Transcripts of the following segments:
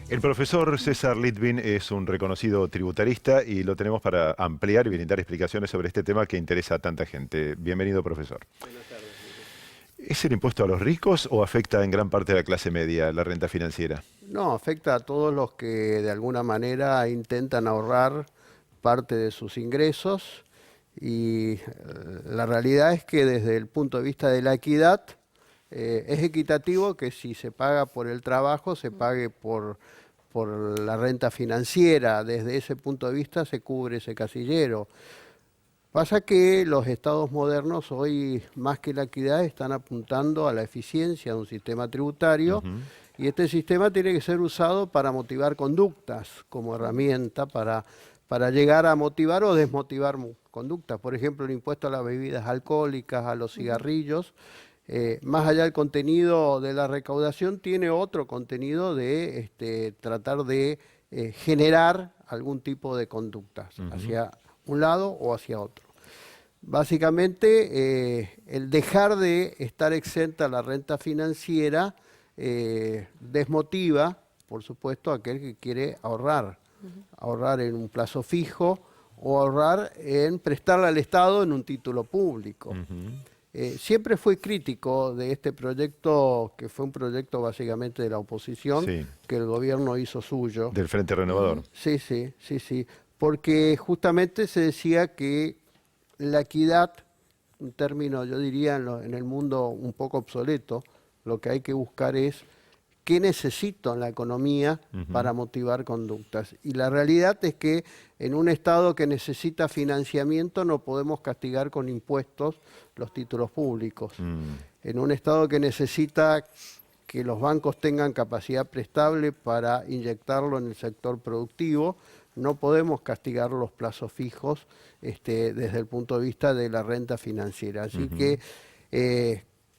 El profesor César Litvin es un reconocido tributarista y lo tenemos para ampliar y brindar explicaciones sobre este tema que interesa a tanta gente. Bienvenido, profesor. Buenas tardes. ¿Es el impuesto a los ricos o afecta en gran parte a la clase media la renta financiera? No, afecta a todos los que de alguna manera intentan ahorrar parte de sus ingresos y la realidad es que desde el punto de vista de la equidad es equitativo que si se paga por el trabajo se pague por la renta financiera. Desde ese punto de vista se cubre ese casillero. Pasa que los estados modernos hoy, más que la equidad, están apuntando a la eficiencia de un sistema tributario y este sistema tiene que ser usado para motivar conductas como herramienta para llegar a motivar o desmotivar conductas. Por ejemplo, el impuesto a las bebidas alcohólicas, a los cigarrillos, más allá del contenido de la recaudación, tiene otro contenido de tratar de generar algún tipo de conductas hacia un lado o hacia otro. Básicamente, el dejar de estar exenta la renta financiera desmotiva, por supuesto, a aquel que quiere ahorrar, ahorrar en un plazo fijo o ahorrar en prestarle al Estado en un título público. Siempre fui crítico de este proyecto, que fue un proyecto básicamente de la oposición, que el gobierno hizo suyo. Del Frente Renovador. Sí, porque justamente se decía que la equidad, un término yo diría en el mundo un poco obsoleto, lo que hay que buscar es qué necesito en la economía para motivar conductas. Y la realidad es que en un Estado que necesita financiamiento no podemos castigar con impuestos los títulos públicos. En un Estado que necesita que los bancos tengan capacidad prestable para inyectarlo en el sector productivo, no podemos castigar los plazos fijos desde el punto de vista de la renta financiera. Así que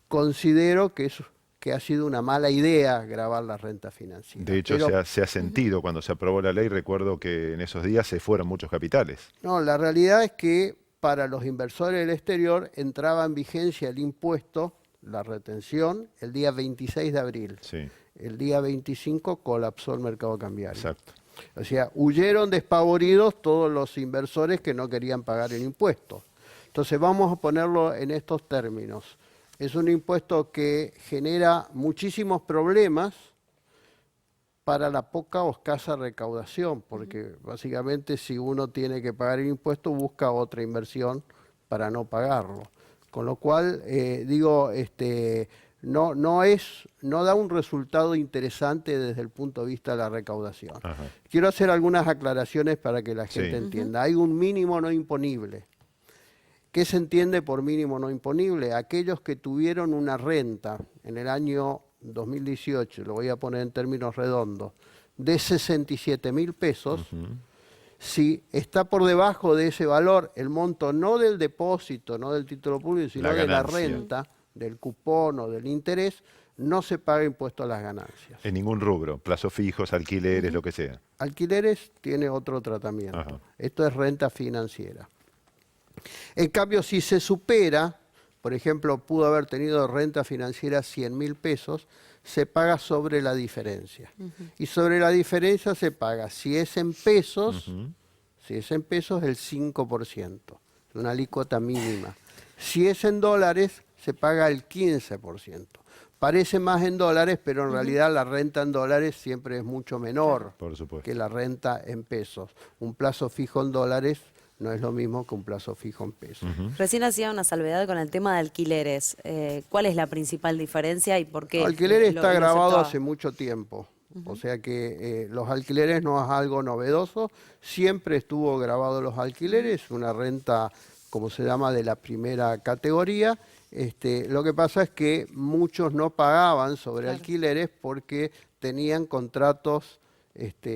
considero que ha sido una mala idea gravar la renta financiera. De hecho, se ha sentido cuando se aprobó la ley. Recuerdo que en esos días se fueron muchos capitales. No, la realidad es que para los inversores del exterior entraba en vigencia el impuesto, la retención, el día 26 de abril. Sí. El día 25 colapsó el mercado cambiario. Exacto. O sea, huyeron despavoridos todos los inversores que no querían pagar el impuesto. Entonces vamos a ponerlo en estos términos. Es un impuesto que genera muchísimos problemas para la poca o escasa recaudación, porque básicamente si uno tiene que pagar el impuesto busca otra inversión para no pagarlo. Con lo cual, no da un resultado interesante desde el punto de vista de la recaudación. Quiero hacer algunas aclaraciones para que la gente entienda. Hay un mínimo no imponible. ¿Qué se entiende por mínimo no imponible? Aquellos que tuvieron una renta en el año 2018, lo voy a poner en términos redondos, de 67.000 pesos, si está por debajo de ese valor, el monto no del depósito, no del título público, sino de la renta, del cupón o del interés, no se paga impuesto a las ganancias. En ningún rubro, plazos fijos, alquileres, lo que sea. Alquileres tiene otro tratamiento. Esto es renta financiera. En cambio, si se supera, por ejemplo, pudo haber tenido renta financiera 100.000 pesos, se paga sobre la diferencia. Y sobre la diferencia se paga, si es en pesos, el 5%, una alícuota mínima. Si es en dólares, se paga el 15%. Parece más en dólares, pero en realidad la renta en dólares siempre es mucho menor que la renta en pesos. Un plazo fijo en dólares no es lo mismo que un plazo fijo en pesos. Recién hacía una salvedad con el tema de alquileres. ¿Cuál es la principal diferencia y por qué? Alquiler está grabado hace mucho tiempo. O sea que los alquileres no es algo novedoso. Siempre estuvo grabado los alquileres, una renta, como se llama, de la primera categoría. Lo que pasa es que muchos no pagaban sobre alquileres porque tenían contratos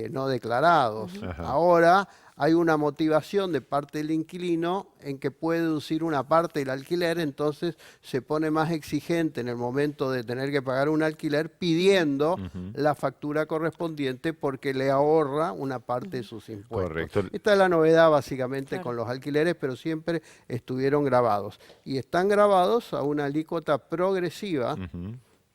no declarados. Ahora hay una motivación de parte del inquilino en que puede deducir una parte del alquiler, entonces se pone más exigente en el momento de tener que pagar un alquiler pidiendo la factura correspondiente porque le ahorra una parte de sus impuestos. Correcto. Esta es la novedad básicamente con los alquileres, pero siempre estuvieron grabados. Y están grabados a una alícuota progresiva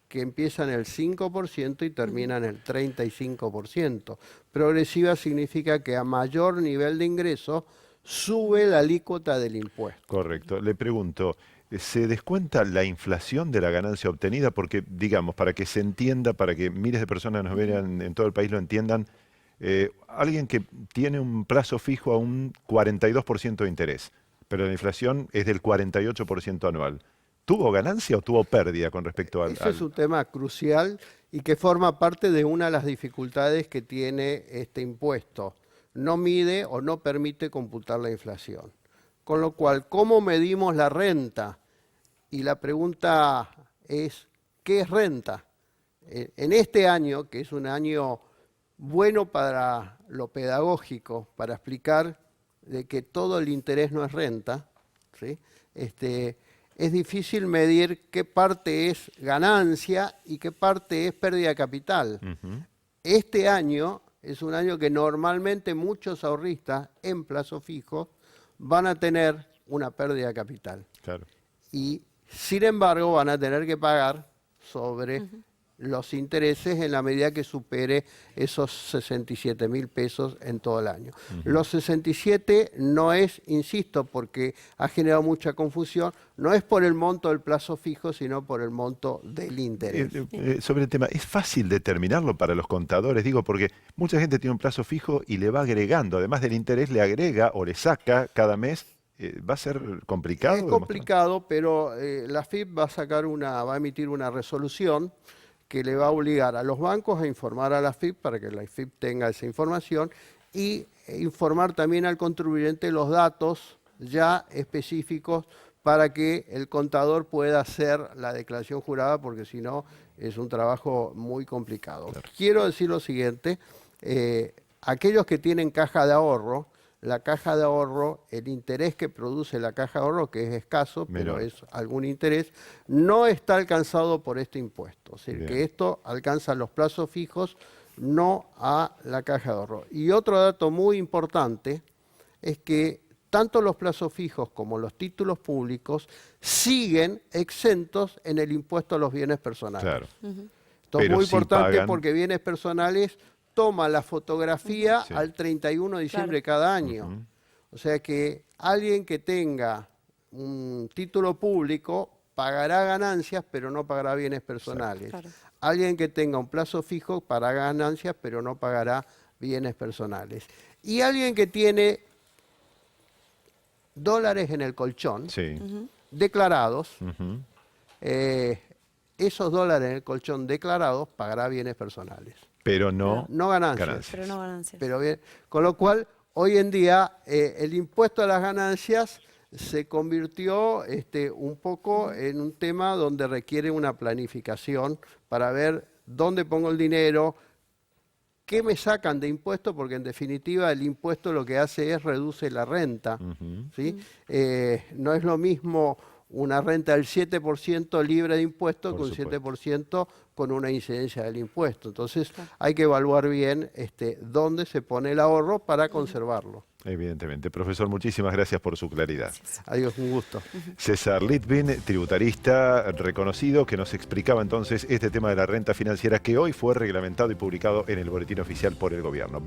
que empieza en el 5% y termina en el 35%. Progresiva significa que a mayor nivel de ingreso sube la alícuota del impuesto. Correcto. Le pregunto, ¿se descuenta la inflación de la ganancia obtenida? Porque, digamos, para que se entienda, para que miles de personas nos vean en todo el país lo entiendan, alguien que tiene un plazo fijo a un 42% de interés, pero la inflación es del 48% anual. ¿Tuvo ganancia o tuvo pérdida con respecto al...? Ese es un tema crucial y que forma parte de una de las dificultades que tiene este impuesto. No mide o no permite computar la inflación. Con lo cual, ¿cómo medimos la renta? Y la pregunta es, ¿qué es renta? En este año, que es un año bueno para lo pedagógico, para explicar de que todo el interés no es renta, ¿sí? Es difícil medir qué parte es ganancia y qué parte es pérdida de capital. Este año es un año que normalmente muchos ahorristas en plazo fijo van a tener una pérdida de capital. Claro. Y sin embargo van a tener que pagar sobre los intereses en la medida que supere esos 67.000 pesos en todo el año. Los 67 no es, insisto, porque ha generado mucha confusión, no es por el monto del plazo fijo, sino por el monto del interés. Sobre el tema, ¿es fácil determinarlo para los contadores? Digo, porque mucha gente tiene un plazo fijo y le va agregando, además del interés, le agrega o le saca cada mes. ¿Va a ser complicado? Es complicado, pero la AFIP va a emitir una resolución que le va a obligar a los bancos a informar a la AFIP para que la AFIP tenga esa información y informar también al contribuyente los datos ya específicos para que el contador pueda hacer la declaración jurada, porque si no es un trabajo muy complicado. Claro. Quiero decir lo siguiente, aquellos que tienen caja de ahorro, la caja de ahorro, el interés que produce la caja de ahorro, que es escaso, pero es algún interés, no está alcanzado por este impuesto. Es decir, que esto alcanza los plazos fijos, no a la caja de ahorro. Y otro dato muy importante es que tanto los plazos fijos como los títulos públicos siguen exentos en el impuesto a los bienes personales. Claro. Esto es muy importante porque bienes personales toma la fotografía al 31 de diciembre cada año. O sea que alguien que tenga un título público pagará ganancias, pero no pagará bienes personales. Claro. Alguien que tenga un plazo fijo pagará ganancias, pero no pagará bienes personales. Y alguien que tiene dólares en el colchón, declarados, esos dólares en el colchón declarados pagará bienes personales. Pero no ganancias. Pero no ganancias. Pero bien, con lo cual, hoy en día, el impuesto a las ganancias se convirtió un poco en un tema donde requiere una planificación para ver dónde pongo el dinero, qué me sacan de impuesto, porque en definitiva el impuesto lo que hace es reduce la renta. ¿Sí? No es lo mismo una renta del 7% libre de impuestos que un 7% con una incidencia del impuesto. Entonces hay que evaluar bien dónde se pone el ahorro para conservarlo. Evidentemente. Profesor, muchísimas gracias por su claridad. Adiós, un gusto. César Litvin, tributarista reconocido, que nos explicaba entonces este tema de la renta financiera que hoy fue reglamentado y publicado en el Boletín Oficial por el Gobierno.